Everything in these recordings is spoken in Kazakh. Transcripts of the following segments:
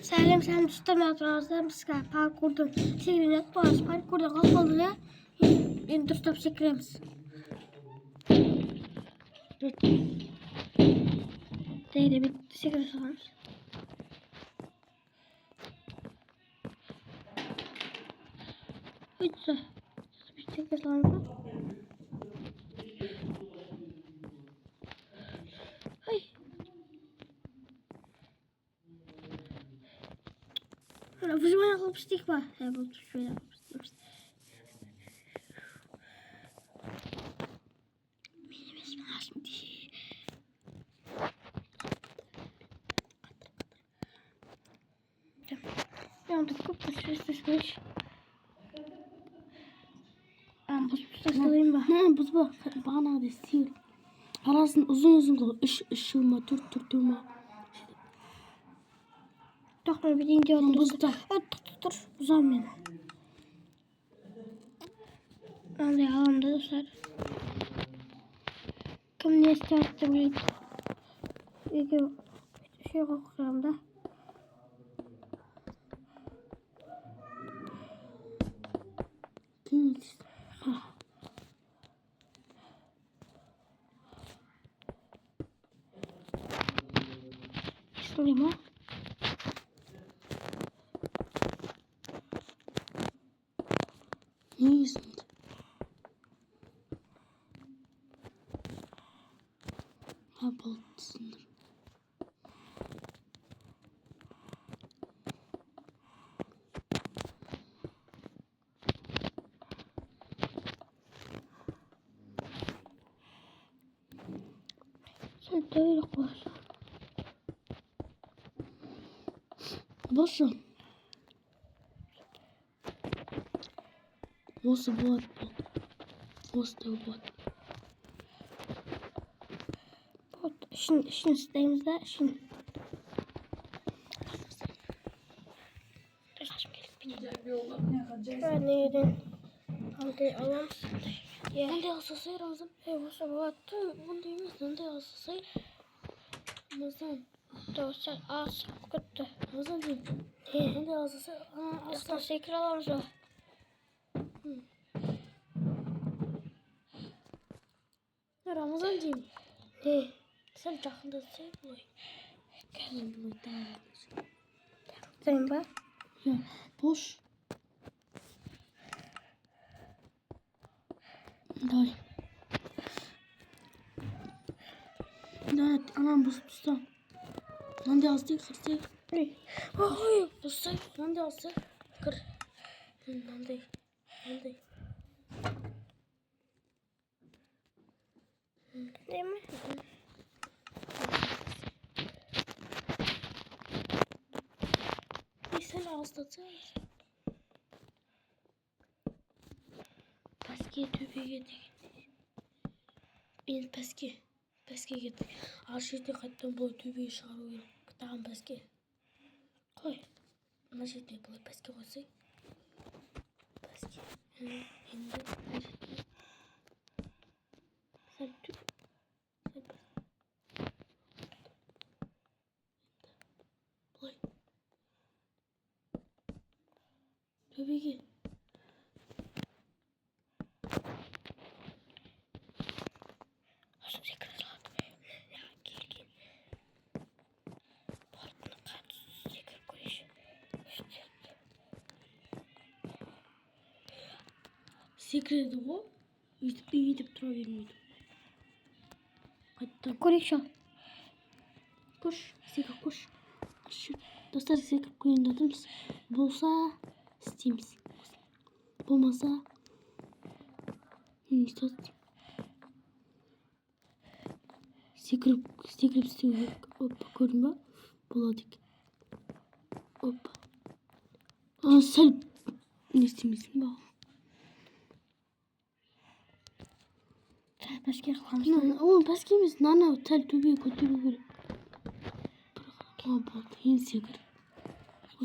Selam dostlarım, arkadaşlar. Biz parkurdan seviyoruz. Bu parkurda kapalıya dostum çekeriz. Değil bir çekeriz var. Hiç bir çekeriz var. Hay. Rafızıma yapmıştık var. Ya bu şöyle yapmıştık. Benim ismim Hasmidi. Ya da kupasız. Buz salayım bak. Ne buz bak. Bana da sihir. Arasın uzun kal. Işılma durma. Doktor bir ince otur. Buz da. Dur. Uzan beni. Ben de yalandı dostlar. Kim ne isterdi bu? Bir şey okuyorum da. Kim? Sorayım ha. Ne yüzünden? Ha baltısındır. Sen de öyle koş. Boşum. Boşu bu. Boş da bu. Şimdi isteğimizde şimdi. Ben yerin. Hadi alalım. Ya. Ben de asasayı lazım. Boşa battı. Ben de yemez. Ben de asasayı. Nazan. Dostlar az kötü. Nazan değil. Ben de asasayı. Dostlar şeker alalım. Ramazancığım. Ne? Sen yakında sevmiyor. Gelin burada. Sen bak. Ya boş. Day. Evet, anam bu tutsam. Ben de azdı kırdı. Ay. Tutsam. Ben de azdı kır. Ben de. Değil mi? Sen azlatır. Peski tüpü yedik. İl peski. Peski yedik. Aşırı kattan bu tüpü şarıyor. Tamam peski. Koy. Nasıl tüpü peski koysa? Peski. Şimdi. Sen tüp. Koy. Tüpü ki. Secret o. Yitip durabiliyordu. Hatta Koleksiyon. koş. Secret koş. Şu dostlar secret koyun dediniz. Bulsa Steam'si. Bulmasa işte secret Steam hop koyma buladık. Hop. Aa sen ne Steam'sin bak. Başka kalmışsın. Oğlum başka mısın? Nana otel tübü kötü bir. Bak yine secret.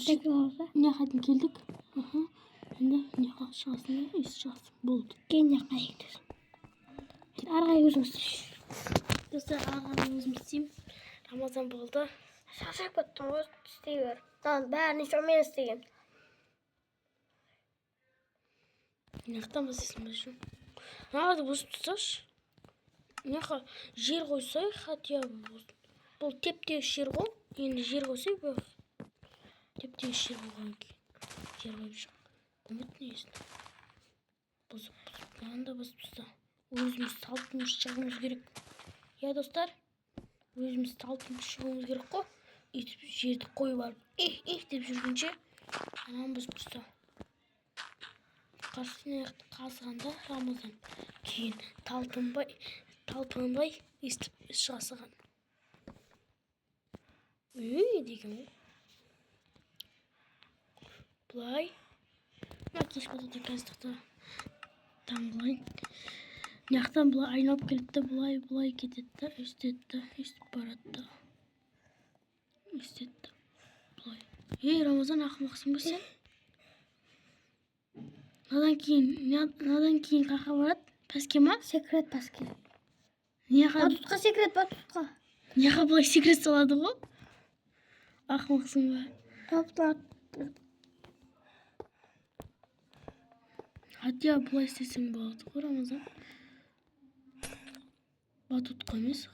Tekrar olsa. Ne hadi geldik. Aha. Ne şansını şansım bulduk. Gene yakaya gidiyorsun. Araya yüzümüz. Dostlar ağabeyimiz Ramazan buldu. Şaşırıp kеттім ғой, істей бер. Бәрін еще мен істеген. Мынаяқтан бастайсың ба үшін? Мынаны бұзып тасташы. Мынақа жер қойсай, хотя бы бұл теп-тегіс жер ғой. Енді жер қойсай, теп-тегіс жер қойған кейін. Жер қойып шық. Үміт несін? Бұзып, мынаны да бұзып таста. Өзіміз салтымыз шығуымыз керек. Я, достар, өзіміз салтымыз шығуымыз керек қой. Өйтіп жерді қойып алып, деп жүргенше, ананы бұзып таста. Қарсыны қазғанда Рамазан кейін талпынбай естіп шығасыған. Деген ғой. Бұлай. Кеш батады қаздықты таңғылайын. Мынаяқтан бұлай айналып келеді, бұлай кетеді, өстіп барады. Өстеді. Бұлай. Рамазан ақымақсың ба сен? Надан кейін қақа барады? Пәске ма? Секрет пәске. Батутқа секрет, батутқа. Неға бұлай секрет салады ғой? Ақымақсың ба? Хотя бұлай істесең болады ғой, Рамазан. Батутқа емес.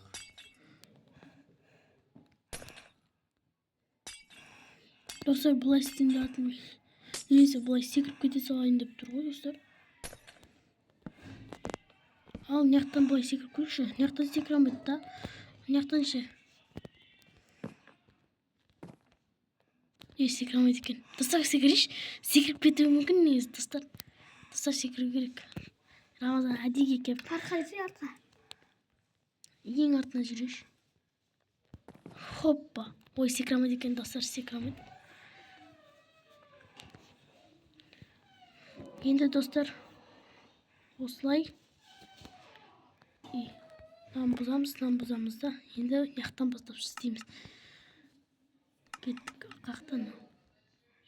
Достар, бұлай істесең де атылмай. Немесе бұлай секіріп кете салайын деп тұр ғой, достар. Ал, мынаяқтан бұлай секіріп көрші. Мынаяқтан секіре алмайды да. Мынаяқтан ше. Секіре алмайды екен. Достар, секіреш. Секіріп кетуі мүмкін негізі, достар. Достар, секіру керек. Рамазан әдеге кеп. Арқайсы арқа. Ең артына жүреш. Хоппа. Ой, секіре алмайды екен, достар, секіре алмайды. Енді, достар, осылай. Нан бұзамыз да. Енді яқтан бастап істейміз. Кеттік қақтан.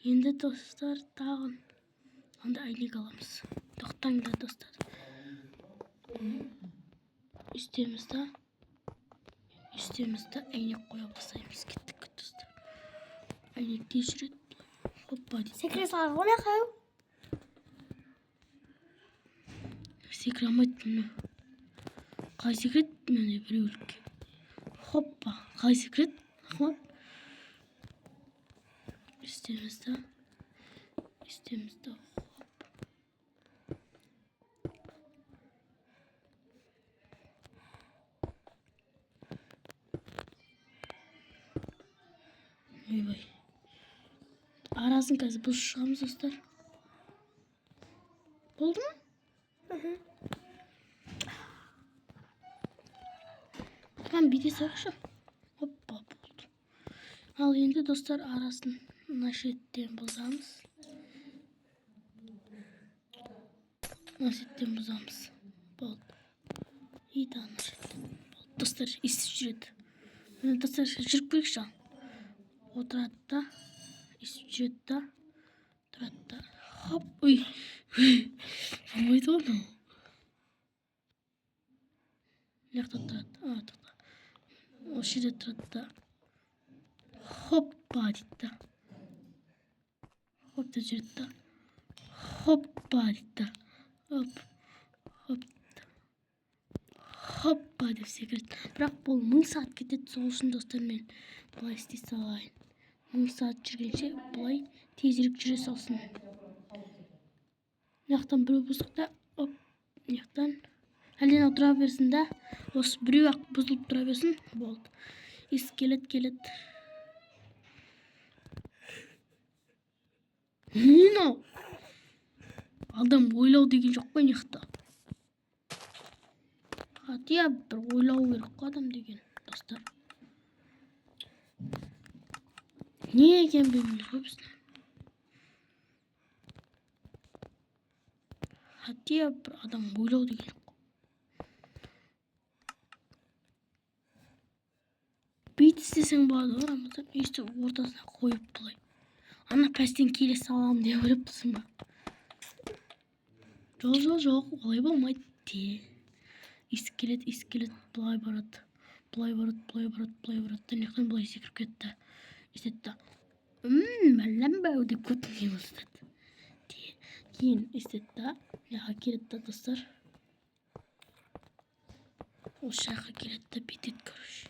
Енді, достар, тағын. Онда әйнек аламыз. Тоқтаңда, достар. Үстеміз да әйнек қоя басаймыз. Кеттік, достар. Әйнекте жүреді. Хоппа дейді. Секрет салғы не қау? Секіре алмайды мұны. Қай секрет? Міне біреулікке. Хоппа. Қай секрет? Ахмар. Үстеміз да. Хоппа. Ойбай. Арасын қазір бұл шығамыз, достар. Болды ма? Бейте сақшы. Оппа, болды. Ал енді, достар, арасын мына шеттен бұзамыз. Болды. Еді ана шеттен. Болды. Достар, естіп жүреді. Мені, достар, жүріп көрек шал. Отырады да. Естіп жүреді да. Тұрады да. Хоп, ой. Амайды оны. Яқта тұрады. Тоқта. Осы жерде тұрады да. Хоппа дейді да. Хопта жүреді да. Хоппа дейді да. Хоппа деп секіреді. Бірақ бұл 1000 сағат кетеді. Сол үшін, достар, мен бұлай істей салайын. 1000 сағат жүргенше бұлай тезірек жүре салсын. Мынаяқтан біреу бұздық та. Мынаяқтан әлден отыра берсін да. Осы біреу ақ бұзылып тұра берсін. Болды. Ес келеді. Мынау. Адам ойлау деген жоқ қой мыняқта. Хотя бір ойлау керек қой адам деген, достар. Не екен білмейміз ғой біз. Хотя бір адам ойлау деген жоқ. Бейт істесең болады ғой, Рамазан. Өйстіп ортасына қойып бұлай. Ана пәстен келе салам деп ойлап тұрсың ба? Жоқ, олай болмайды де. Есі келеді, бұлай барады. былай барады. Таңертең былай секіріп кетті. Естетті. Мәлімбәу деп көтінге бастады. Кейін естетті. Яға келетті достар. Осы жаққа келетті. Бүйтеді, короче.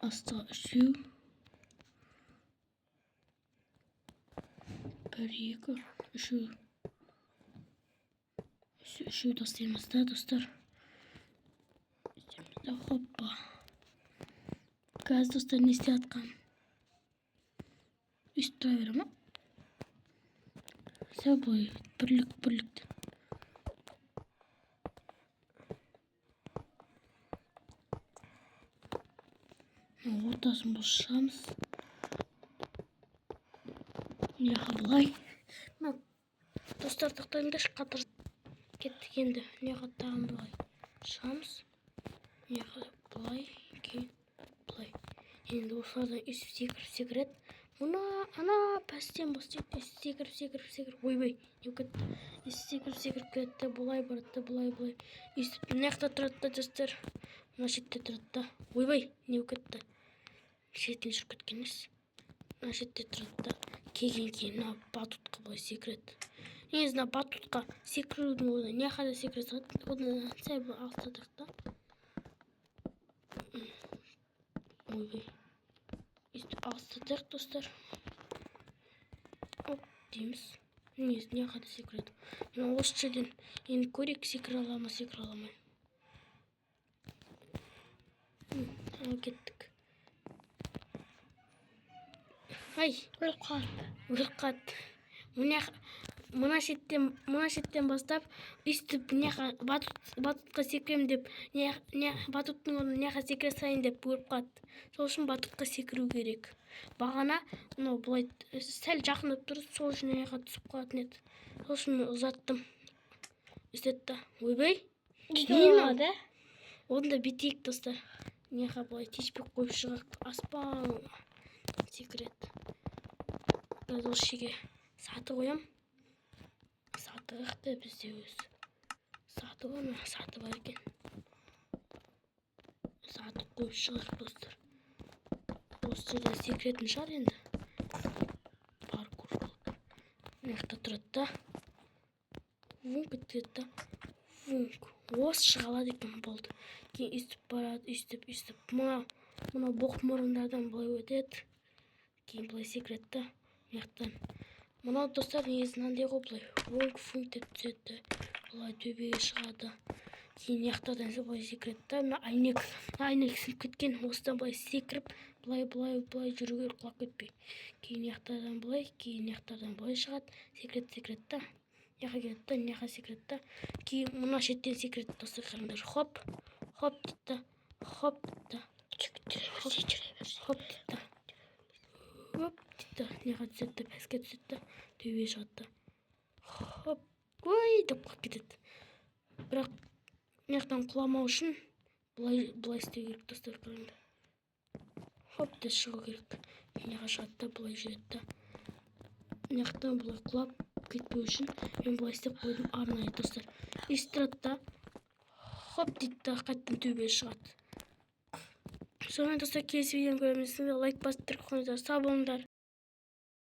Астыға үшеу. 1, 2, үшеу. Үшеу тастаймыз да, достар. Хоппа. Қазір достар не істей атқан? Үст тұра бере ма? Сәу бұлай, бірлік. Ортасын бұл шығамыз. Неға бұлай. Достар тақтайында қатыр кеттік енді. Неға тағын бұлай. Шығамыз. Неға бұлай. Кейін бұлай. Енді осылардан үсіп секірет. Ана пәстен бастайды. Үсіп секіріп. Ойбай. Не кетті. Үсіп секіріп кетті. Бұлай барады. Бұлай. Үсіп неқта тұрады достар. Мына шетте тұрады. Ойбай. Не кетті. Шетін жүріп кеткеніз. Мына шетте тұрады. Кейін батутқа бұлай секіреді. Негізі батутқа секірудің одан не қада секіреді. Одан сәй бұл алтадық та. Ойбай. Өстіп алтадық достар. Оп дейміз. Негізі не қада секіреді. Осы жерден енді көрек секіре аламай. Кеттік. Ай, өліп қатты. Мына шеттен бастап үстіп батутқа секірем деп, батуттың орнына неға секіре сайын деп өліп қатты. Сол үшін батутқа секіру керек. Бағана бұлай сәл жақындап тұрды, сол үшін неға түсіп қалатын еді. Сол үшін мен ұзаттым. Үстетті. Ойбай. Olmadı. Onu da biteyik dostlar. Неға бұлай тешпек қойып шығақ. Аспан секірет. Biraz o şeyi saati koyam. Saati қақты бізде өз. Saati var mı? Saati var екен. Saati қойып шығар достар. Осы жерде секіретін шығар енді. Паркур қылып. Мына тұрады да. Вунк бітеді да. Вунк. Осы шығалады екен болды. Кейін үстіп барады, үстіп. Мына боқ мұрындардан бұлай өтеді. Кейін бұлай секіреді да. Яқтан. Мынау достар негізі мынандай ғой бұлай. Вунк деп түседі. Бұлай төбеге шығады. Кейін яқтардан бұлай секіреді да. Мына айнек сынып кеткен. Осыдан бұлай секіріп, бұлай жүруге құлап кетпей. Кейін яқтардан бұлай шығады. Секіреді да. Яқа келеді да, неға секіреді да. Кейін мына шеттен секіреді достар қараңдар. Хоп дейді. Хоп дейді. Неға түседі, пәске түседі, төбе шығады. Хоп, ой, деп қалып кетеді. Бірақ неқтан құламау үшін бұлай істеу керек достар қараңдар. Хоп, деп шығу керек. Неға шығады, бұлай жүреді. Неқтан бұлай құлап кетпеу үшін мен бұлай істеп қойдым арнайы достар. Истырады. Хоп дейді, қайттан төбе шығады. Сонымен достар, келесі видеоны көреміз. Лайк басып тұрып қойыңыздар. Сау болыңдар.